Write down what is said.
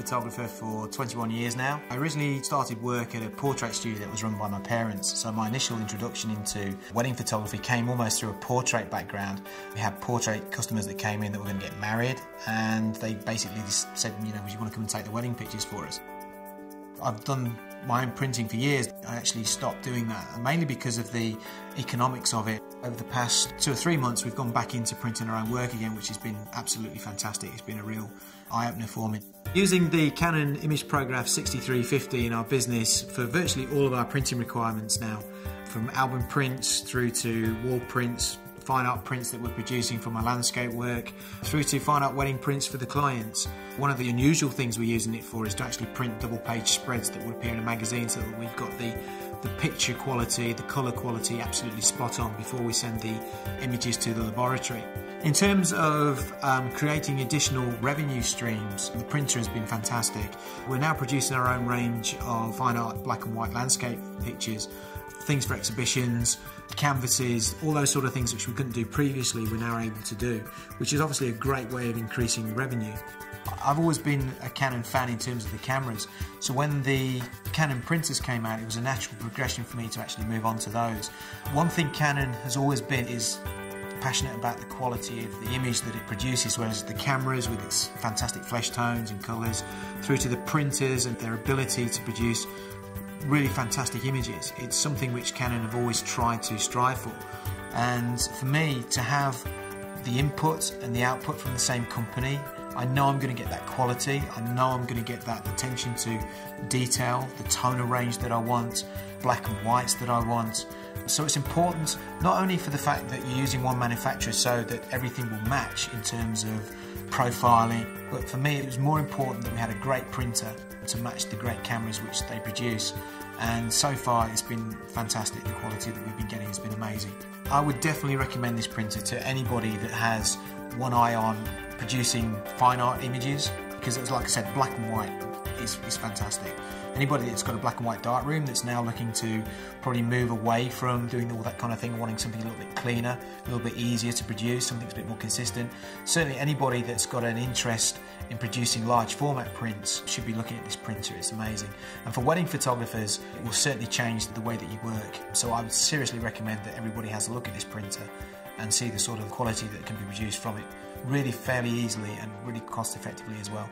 photographer for 21 years now. I originally started work at a portrait studio that was run by my parents, so my initial introduction into wedding photography came almost through a portrait background. We had portrait customers that came in that were going to get married, and they basically just said, you know, would you want to come and take the wedding pictures for us? I've done my own printing for years. I actually stopped doing that, mainly because of the economics of it. Over the past 2 or 3 months, we've gone back into printing our own work again, which has been absolutely fantastic. It's been a real eye-opener for me. Using the Canon Image Prograph 6350 in our business for virtually all of our printing requirements now, from album prints through to wall prints, fine art prints that we're producing from our landscape work, through to fine art wedding prints for the clients. One of the unusual things we're using it for is to actually print double-page spreads that would appear in a magazine, so that we've got the picture quality, the colour quality absolutely spot on before we send the images to the laboratory. In terms of creating additional revenue streams, the printer has been fantastic. We're now producing our own range of fine art black and white landscape pictures, things for exhibitions, canvases, all those sort of things which we couldn't do previously we're now able to do, which is obviously a great way of increasing revenue. I've always been a Canon fan in terms of the cameras, so when the Canon printers came out, it was a natural progression for me to actually move on to those. One thing Canon has always been is passionate about the quality of the image that it produces, whereas the cameras with its fantastic flesh tones and colours, through to the printers and their ability to produce really fantastic images. It's something which Canon have always tried to strive for, and for me to have the input and the output from the same company, I know I'm going to get that quality, I know I'm going to get that attention to detail, the toner range that I want, black and whites that I want. So it's important not only for the fact that you're using one manufacturer so that everything will match in terms of profiling, but for me it was more important that we had a great printer to match the great cameras which they produce. And so far it's been fantastic. The quality that we've been getting has been amazing. I would definitely recommend this printer to anybody that has one eye on producing fine art images, because it's, like I said, black and white is fantastic. Anybody that's got a black and white darkroom that's now looking to probably move away from doing all that kind of thing, wanting something a little bit cleaner, a little bit easier to produce, something that's a bit more consistent. Certainly anybody that's got an interest in producing large format prints should be looking at this printer. It's amazing. And for wedding photographers, it will certainly change the way that you work. So I would seriously recommend that everybody has a look at this printer and see the sort of quality that can be produced from it really fairly easily and really cost effectively as well.